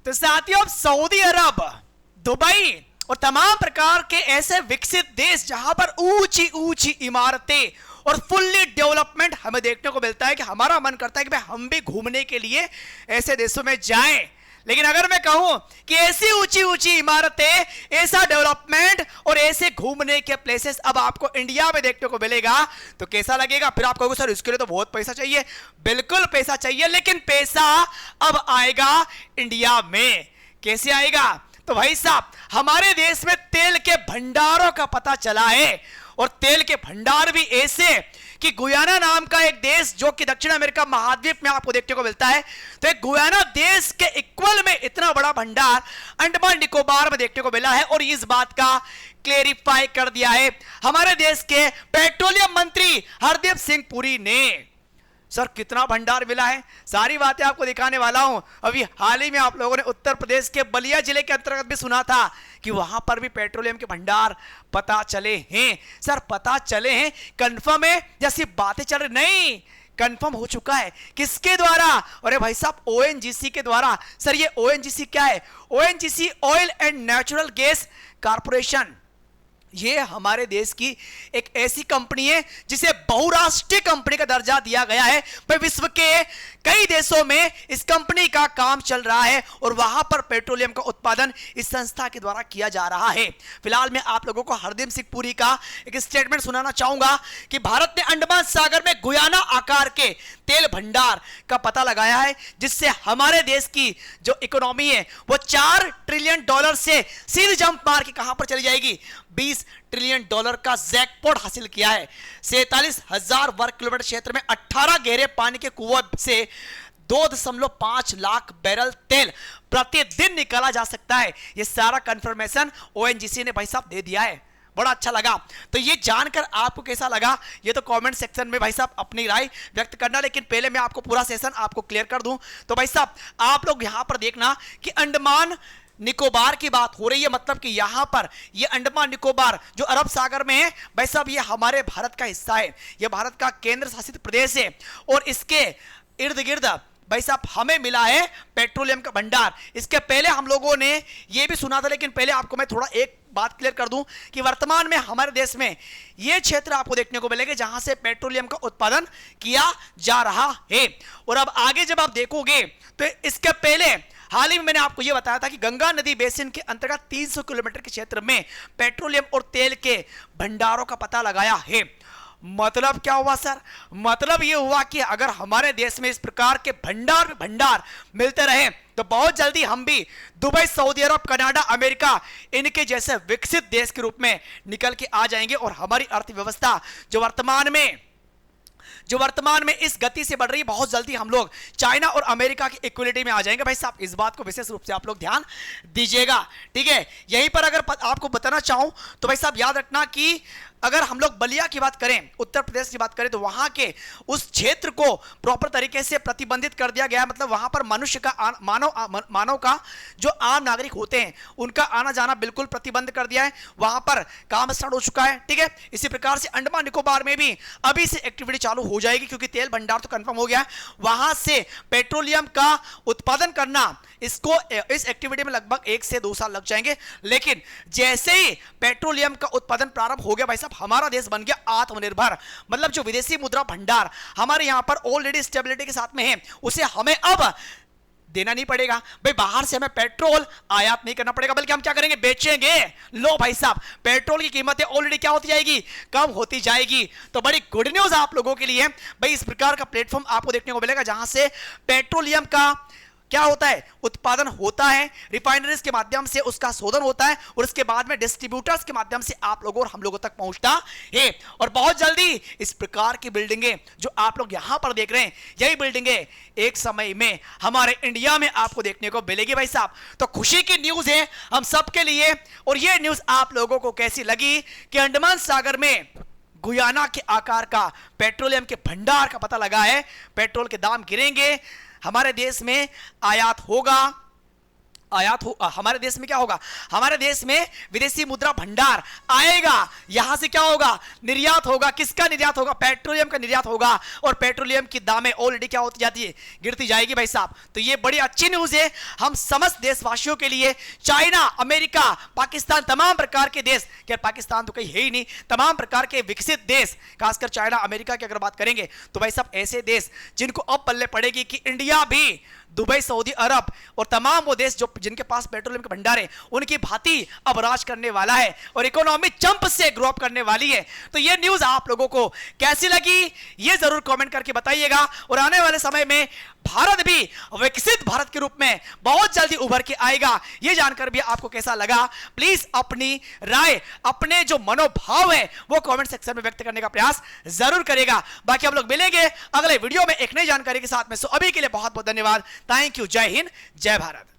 तो साथियों, अब सऊदी अरब, दुबई और तमाम प्रकार के ऐसे विकसित देश जहां पर ऊंची ऊंची इमारतें और फुल्ली डेवलपमेंट हमें देखने को मिलता है कि हमारा मन करता है कि भाई हम भी घूमने के लिए ऐसे देशों में जाएं। लेकिन अगर मैं कहूं कि ऐसी ऊंची ऊंची इमारतें, ऐसा डेवलपमेंट और ऐसे घूमने के प्लेसेस अब आपको इंडिया में देखने को मिलेगा तो कैसा लगेगा? फिर आप कहोगे सर इसके लिए तो बहुत पैसा चाहिए। बिल्कुल पैसा चाहिए, लेकिन पैसा अब आएगा इंडिया में। कैसे आएगा? तो भाई साहब, हमारे देश में तेल के भंडारों का पता चला है, और तेल के भंडार भी ऐसे कि गुयाना नाम का एक देश जो कि दक्षिण अमेरिका महाद्वीप में आपको देखने को मिलता है, तो एक गुयाना देश के इक्वल में इतना बड़ा भंडार अंडमान निकोबार में देखने को मिला है। और इस बात का क्लेरिफाई कर दिया है हमारे देश के पेट्रोलियम मंत्री हरदीप सिंह पुरी ने। सर कितना भंडार मिला है, सारी बातें आपको दिखाने वाला हूं। अभी हाल ही में आप लोगों ने उत्तर प्रदेश के बलिया जिले के अंतर्गत भी सुना था कि वहां पर भी पेट्रोलियम के भंडार पता चले हैं। सर पता चले हैं, कंफर्म है? जैसी बातें चल रही, नहीं, कंफर्म हो चुका है। किसके द्वारा? अरे भाई साहब, ओएनजीसी के द्वारा। सर ये ओएनजीसी क्या है? ONGC oil and natural gas corporation, ये हमारे देश की एक ऐसी कंपनी है जिसे बहुराष्ट्रीय कंपनी का दर्जा दिया गया है। पर विश्व के कई देशों में इस कंपनी का काम चल रहा है और वहां पर पेट्रोलियम का उत्पादन इस संस्था के द्वारा किया जा रहा है। फिलहाल मैं आप लोगों को हरदीप सिंह पुरी का एक स्टेटमेंट सुनाना चाहूंगा कि भारत ने अंडमान सागर में गुयाना आकार के तेल भंडार का पता लगाया है, जिससे हमारे देश की जो इकोनॉमी है वो $4 ट्रिलियन से सीधे जंप मार के कहां पर चली जाएगी? $20 ट्रिलियन का जैकपॉट हासिल किया है। 47,000 वर्ग किलोमीटर क्षेत्र में 18 गहरे पानी के कुओं से 2.5 लाख बैरल तेल प्रतिदिन निकाला जा सकता है। यह सारा कंफर्मेशन ओएनजीसी ने भाई साहब दे दिया है। बड़ा अच्छा लगा। तो ये जानकर आपको कैसा लगा, ये तो कमेंट सेक्शन में भाई साहब अपनी राय व्यक्त करना। लेकिन पहले मैं आपको पूरा सेशन आपको क्लियर कर दूं। तो भाई साहब, आप लोग यहां पर देखना कि अंडमान निकोबार की बात हो रही है, मतलब कि यहां पर ये अंडमान निकोबार जो अरब सागर में है, भाई साहब ये हमारे भारत का हिस्सा है, ये भारत का केंद्र शासित प्रदेश है। और इसके इर्द गिर्द भाई साहब हमें मिला है पेट्रोलियम का भंडार। इसके पहले हम लोगों ने ये भी सुना था, लेकिन पहले आपको मैं थोड़ा एक बात क्लियर कर दूं कि वर्तमान में हमारे देश में ये क्षेत्र आपको देखने को मिलेगा जहां से पेट्रोलियम का उत्पादन किया जा रहा है। और अब आगे जब आप देखोगे तो इसके पहले हाल ही में मैंने आपको यह बताया था कि गंगा नदी बेसिन के अंतर्गत 300 किलोमीटर के क्षेत्र में पेट्रोलियम और तेल के भंडारों का पता लगाया है। मतलब क्या हुआ सर? मतलब यह हुआ कि अगर हमारे देश में इस प्रकार के भंडार मिलते रहे तो बहुत जल्दी हम भी दुबई, सऊदी अरब, कनाडा, अमेरिका इनके जैसे विकसित देश के रूप में निकल के आ जाएंगे। और हमारी अर्थव्यवस्था जो वर्तमान में इस गति से बढ़ रही है, बहुत जल्दी हम लोग चाइना और अमेरिका की इक्वलिटी में आ जाएंगे। भाई साहब इस बात को विशेष रूप से आप लोग ध्यान दीजिएगा, ठीक है? यहीं पर अगर आपको बताना चाहूं तो भाई साहब याद रखना कि अगर हम लोग बलिया की बात करें, उत्तर प्रदेश की बात करें, तो वहां के उस क्षेत्र को प्रॉपर तरीके से प्रतिबंधित कर दिया गया है। मतलब वहां पर मनुष्य का मानव का जो आम नागरिक होते हैं उनका आना जाना बिल्कुल प्रतिबंध कर दिया है। वहां पर काम स्टार्ट हो चुका है, ठीक है? इसी प्रकार से अंडमान निकोबार में भी अभी से एक्टिविटी चालू हो जाएगी, क्योंकि तेल भंडार तो कंफर्म हो गया है। वहां से पेट्रोलियम का उत्पादन करना, इस एक्टिविटी में लगभग 1 से 2 साल लग जाएंगे। लेकिन जैसे ही पेट्रोलियम का उत्पादन प्रारंभ हो गया, भाई साहब हमारा देश बन गया आत्मनिर्भर। मतलब जो विदेशी मुद्रा भंडार हमारे यहां पर ऑलरेडी स्टेबिलिटी के साथ में है, उसे हमें अब देना नहीं पड़ेगा। भाई बाहर से हमें पेट्रोल आयात नहीं करना पड़ेगा, बल्कि हम क्या करेंगे? बेचेंगे। लो भाई साहब, पेट्रोल की कीमतें ऑलरेडी क्या होती जाएगी? कम होती जाएगी। तो बड़ी गुड न्यूज आप लोगों के लिए। भाई इस प्रकार का प्लेटफॉर्म आपको देखने को मिलेगा जहां से पेट्रोलियम का क्या होता है? उत्पादन होता है, रिफाइनरीज के माध्यम से उसका शोधन होता है और उसके बाद में डिस्ट्रीब्यूटर्स के माध्यम से आप लोगों और हम लोगों तक पहुंचता है। और बहुत जल्दी इस प्रकार की बिल्डिंगें जो आप लोग यहां पर देख रहे हैं, यही बिल्डिंगें एक समय में हमारे इंडिया में आपको देखने को मिलेगी। भाई साहब तो खुशी की न्यूज है हम सबके लिए। और यह न्यूज आप लोगों को कैसी लगी कि अंडमान सागर में गुयाना के आकार का पेट्रोलियम के भंडार का पता लगा है? पेट्रोल के दाम गिरेंगे, हमारे देश में आयात होगा, आयात हो, हमारे देश में क्या होगा, हमारे देश में विदेशी मुद्रा भंडार आएगा, यहां से क्या होगा, निर्यात होगा। किसका निर्यात होगा, पेट्रोलियम का निर्यात होगा, और पेट्रोलियम की दामें ऑलरेडी क्या होती जाती है, गिरती जाएगी भाई साहब। तो ये बड़ी अच्छी न्यूज है हम समस्त देशवासियों के लिए। चाइना, अमेरिका, पाकिस्तान, तमाम प्रकार के देश, क्या पाकिस्तान तो कहीं है ही नहीं, तमाम प्रकार के विकसित देश, खासकर चाइना, अमेरिका की अगर बात करेंगे तो भाई साहब ऐसे देश जिनको अब पल्ले पड़ेगी कि इंडिया भी दुबई, सऊदी अरब और तमाम वो देश जो जिनके पास पेट्रोलियम के भंडार है उनकी भांति अब राज करने वाला है और इकोनॉमी जंप से ग्रो अप करने वाली है। तो ये न्यूज आप लोगों को कैसी लगी ये जरूर कमेंट करके बताइएगा। और आने वाले समय में भारत भी विकसित भारत के रूप में बहुत जल्दी उभर के आएगा, ये जानकर भी आपको कैसा लगा प्लीज अपनी राय, अपने जो मनोभाव है वो कमेंट सेक्शन में व्यक्त करने का प्रयास जरूर करेगा। बाकी हम लोग मिलेंगे अगले वीडियो में एक नई जानकारी के साथ में। सो अभी के लिए बहुत बहुत धन्यवाद। Thank you. जय हिंद, जय भारत।